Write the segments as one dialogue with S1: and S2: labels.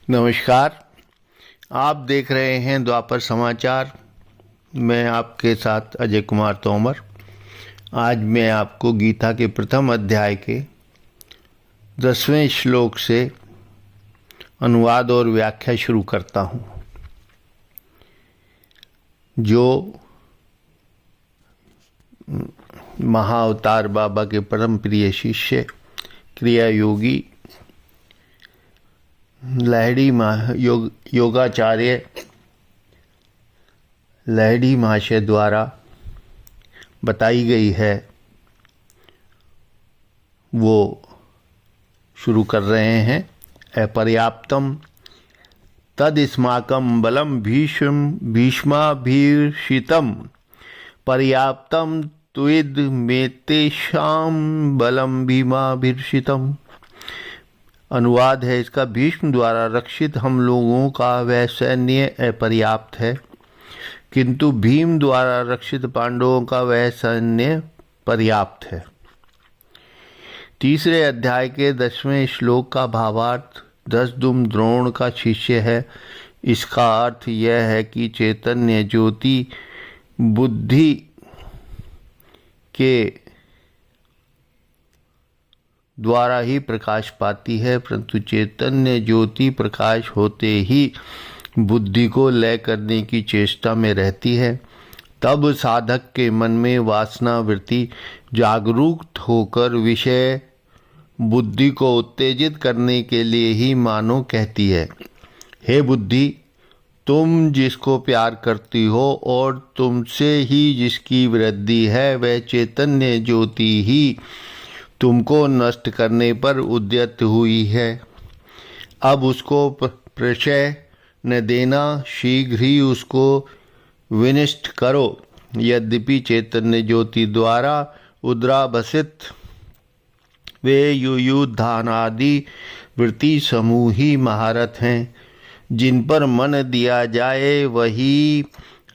S1: नमस्कार। आप देख रहे हैं द्वापर समाचार। मैं आपके साथ अजय कुमार तोमर। आज मैं आपको गीता के प्रथम अध्याय के 10वें श्लोक से अनुवाद और व्याख्या शुरू करता हूँ। जो महाअवतार बाबा के परम प्रिय शिष्य क्रिया योगी लहड़ी योगाचार्य लहड़ी महाशय द्वारा बताई गई है, वो शुरू कर रहे हैं। अपर्याप्तम तदिस्माकं बलम भीष्माभिषितम पर्याप्तम त्विद मेतेषां बलम भीमाभिषितम। अनुवाद है इसका। भीष्म द्वारा रक्षित हम लोगों का वह सैन्य अपर्याप्त है, किंतु भीम द्वारा रक्षित पांडवों का वह सैन्य पर्याप्त है। तीसरे अध्याय के 10वें श्लोक का भावार्थ दसदुम द्रोण का शिष्य है। इसका अर्थ यह है कि चैतन्य ज्योति बुद्धि के द्वारा ही प्रकाश पाती है, परंतु चैतन्य ज्योति प्रकाश होते ही बुद्धि को लय करने की चेष्टा में रहती है। तब साधक के मन में वासना वृत्ति जागरूक होकर विषय बुद्धि को उत्तेजित करने के लिए ही मानो कहती है, हे बुद्धि, तुम जिसको प्यार करती हो और तुमसे ही जिसकी वृद्धि है, वह चैतन्य ज्योति ही तुमको नष्ट करने पर उद्यत हुई है। अब उसको प्रशय न देना, शीघ्र ही उसको विनष्ट करो। यद्यपि चैतन्य ज्योति द्वारा उद्राभसित वे युयुधानादि वृत्ति समूह ही महारथ हैं, जिन पर मन दिया जाए वही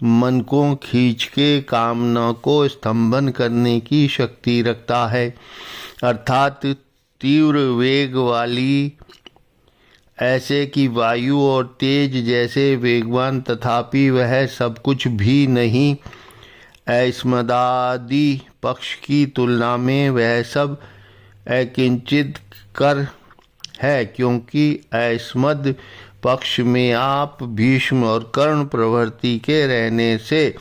S1: मन को खींच के कामना को स्तंभन करने की शक्ति रखता है। अर्थात तीव्र वेग वाली, ऐसे कि वायु और तेज जैसे वेगवान, तथापि वह सब कुछ भी नहीं। ऐस्मदादि पक्ष की तुलना में वह सब अकिंचित कर है, क्योंकि ऐस्मद पक्ष में आप भीष्म और कर्ण प्रभृति के रहने से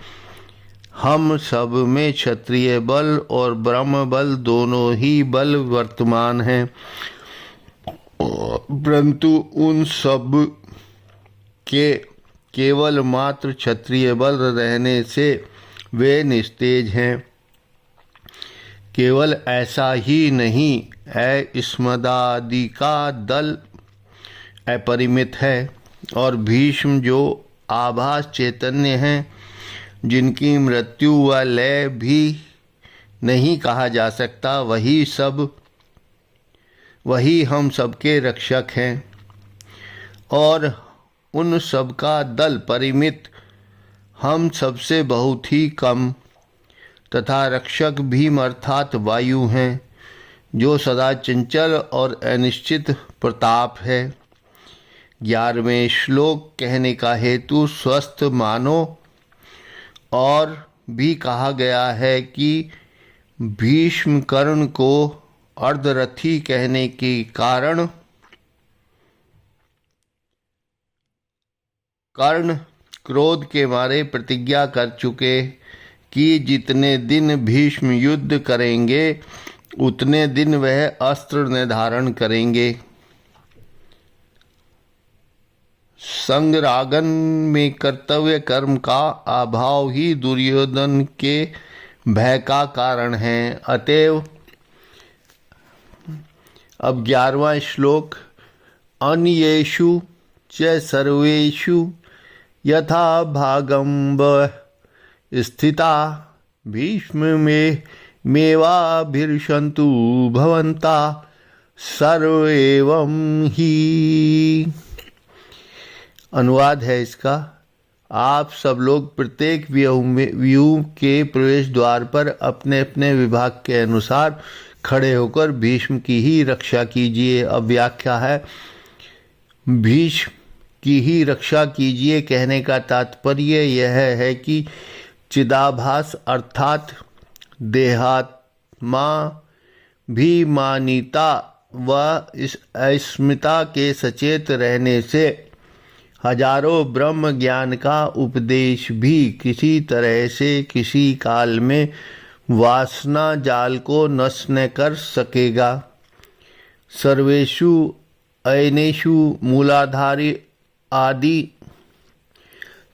S1: हम सब में क्षत्रिय बल और ब्रह्म बल दोनों ही बल वर्तमान हैं, परंतु उन सब के केवल मात्र क्षत्रिय बल रहने से वे निस्तेज हैं। केवल ऐसा ही नहीं, ऐस्मदादि का दल अपरिमित है और भीष्म जो आभास चैतन्य हैं, जिनकी मृत्यु व लय भी नहीं कहा जा सकता, वही हम सबके रक्षक हैं। और उन सब का दल परिमित हम सबसे बहुत ही कम, तथा रक्षक भीम अर्थात वायु हैं, जो सदा चंचल और अनिश्चित प्रताप है। 11वें श्लोक कहने का हेतु स्वस्थ मानो, और भी कहा गया है कि भीष्म कर्ण को अर्धरथी कहने के कारण कर्ण क्रोध के मारे प्रतिज्ञा कर चुके कि जितने दिन भीष्म युद्ध करेंगे उतने दिन वह अस्त्र निर्धारण करेंगे। संगरागन में कर्तव्य कर्म का अभाव ही दुर्योधन के भय का कारण है। अतएव अब 11वां श्लोक, अन्येषु च सर्वेषु यथा भागं स्थिता भीष्म में मेवाभिर्षन्तु भवन्ता सर्वेवं ही। अनुवाद है इसका। आप सब लोग प्रत्येक व्यूह के प्रवेश द्वार पर अपने अपने विभाग के अनुसार खड़े होकर भीष्म की ही रक्षा कीजिए। अब व्याख्या है। भीष्म की ही रक्षा कीजिए। कहने का तात्पर्य यह है कि चिदाभास अर्थात देहात्मा भी मानिता व इस अस्मिता के सचेत रहने से हजारों ब्रह्म ज्ञान का उपदेश भी किसी तरह से किसी काल में वासना जाल को नष्ट न कर सकेगा। सर्वेषु अयनेषु मूलाधारी आदि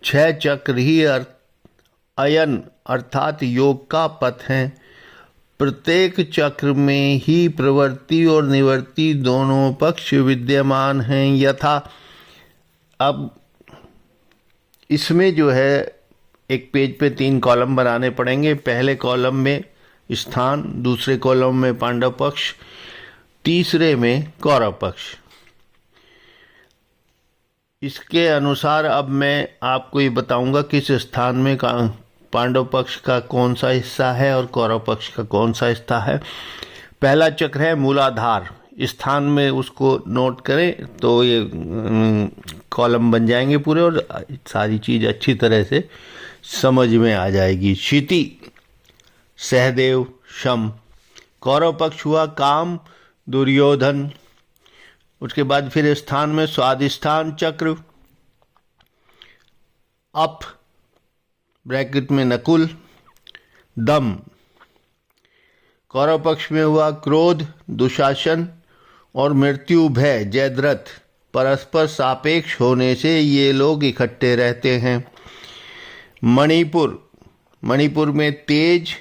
S1: 6 चक्र ही अयन अर्थात योग का पथ हैं। प्रत्येक चक्र में ही प्रवृत्ति और निवृत्ति दोनों पक्ष विद्यमान हैं। यथा अब इसमें जो है एक पेज पे 3 कॉलम बनाने पड़ेंगे। पहले कॉलम में स्थान, दूसरे कॉलम में पांडव पक्ष, तीसरे में कौरव पक्ष। इसके अनुसार अब मैं आपको ये बताऊंगा किस स्थान में पांडव पक्ष का कौन सा हिस्सा है और कौरव पक्ष का कौन सा हिस्सा है। पहला चक्र है मूलाधार। स्थान में उसको नोट करें तो ये कॉलम बन जाएंगे पूरे और सारी चीज़ अच्छी तरह से समझ में आ जाएगी। क्षिति, सहदेव, शम। कौरव पक्ष हुआ काम, दुर्योधन। उसके बाद फिर स्थान में स्वादिष्ठान चक्र, अप ब्रैकेट में नकुल, दम। कौरव पक्ष में हुआ क्रोध, दुशासन और मृत्यु भय, जयद्रथ। परस्पर सापेक्ष होने से ये लोग इकट्ठे रहते हैं। मणिपुर, मणिपुर में तेज,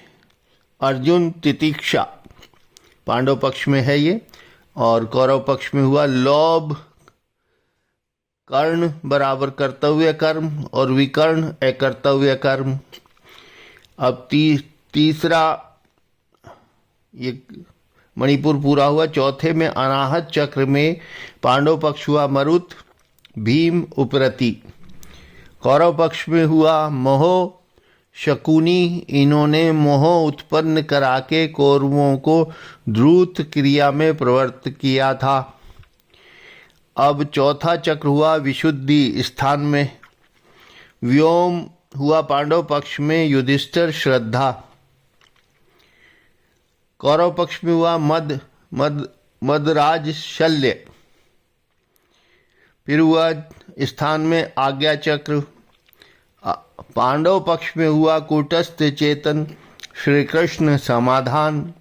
S1: अर्जुन, तितिक्षा। पांडव पक्ष में है ये। और कौरव पक्ष में हुआ लोभ, कर्ण बराबर कर्तव्य कर्म और विकर्ण अकर्तव्य कर्म। अब तीसरा ये मणिपुर पूरा हुआ। चौथे में अनाहत चक्र में पांडव पक्ष हुआ मरुत, भीम, उपरति। कौरव पक्ष में हुआ मोह, शकुनी। इन्होंने मोह उत्पन्न करा के कौरवों को द्रुत क्रिया में प्रवृत्त किया था। अब चौथा चक्र हुआ विशुद्धि। स्थान में व्योम हुआ पांडव पक्ष में युधिष्ठिर, श्रद्धा। कौरव पक्ष में हुआ मदराज, शल्य। फिर हुआ स्थान में आज्ञा चक्र। पांडव पक्ष में हुआ कूटस्थ, चेतन, श्री कृष्ण, समाधान।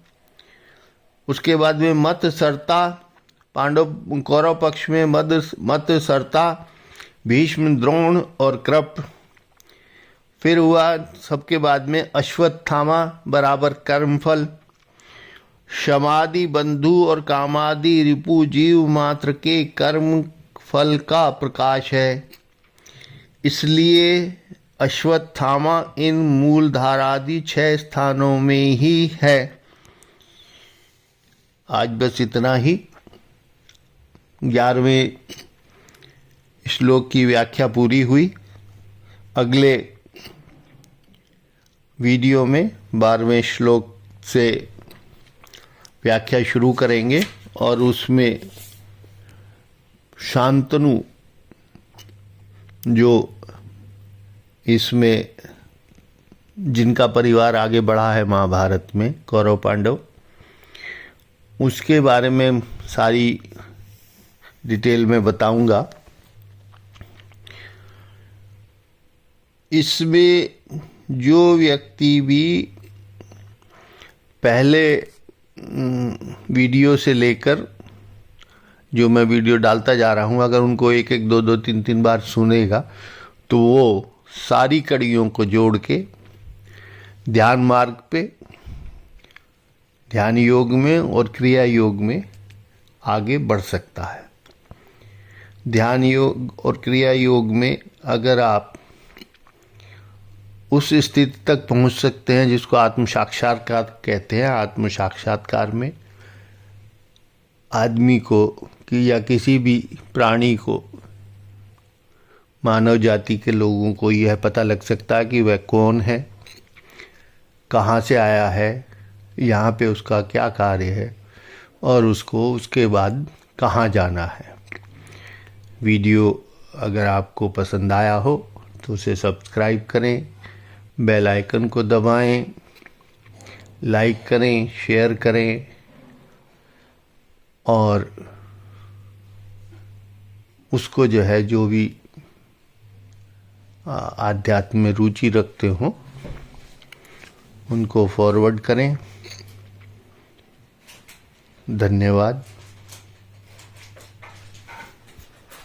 S1: उसके बाद में मत सरता। कौरव पक्ष में मत सरता, भीष्म, द्रोण और कृप। फिर हुआ सबके बाद में अश्वत्थामा बराबर कर्मफल। शमादि बंधु और कामादि रिपु जीव मात्र के कर्म फल का प्रकाश है। इसलिए अश्वत्थामा इन मूलधारादि 6 स्थानों में ही है। आज बस इतना ही। 11वें श्लोक की व्याख्या पूरी हुई। अगले वीडियो में 12वें श्लोक से व्याख्या शुरू करेंगे और उसमें शांतनु जो इसमें जिनका परिवार आगे बढ़ा है महाभारत में, कौरव पांडव, उसके बारे में सारी डिटेल में बताऊंगा। इसमें जो व्यक्ति भी पहले वीडियो से लेकर जो मैं वीडियो डालता जा रहा हूं, अगर उनको 1-1, 2-2, 3-3 बार सुनेगा तो वो सारी कड़ियों को जोड़ के ध्यान मार्ग पे, ध्यान योग में और क्रिया योग में आगे बढ़ सकता है। ध्यान योग और क्रिया योग में अगर आप उस स्थिति तक पहुंच सकते हैं जिसको आत्म साक्षात्कार कहते हैं। आत्म साक्षात्कार में आदमी को कि या किसी भी प्राणी को, मानव जाति के लोगों को यह पता लग सकता है कि वह कौन है, कहाँ से आया है, यहाँ पे उसका क्या कार्य है और उसको उसके बाद कहाँ जाना है। वीडियो अगर आपको पसंद आया हो तो उसे सब्सक्राइब करें, बेल आइकन को दबाएं, लाइक करें, शेयर करें और उसको जो है जो भी आध्यात्म में रुचि रखते हो उनको फॉरवर्ड करें। धन्यवाद।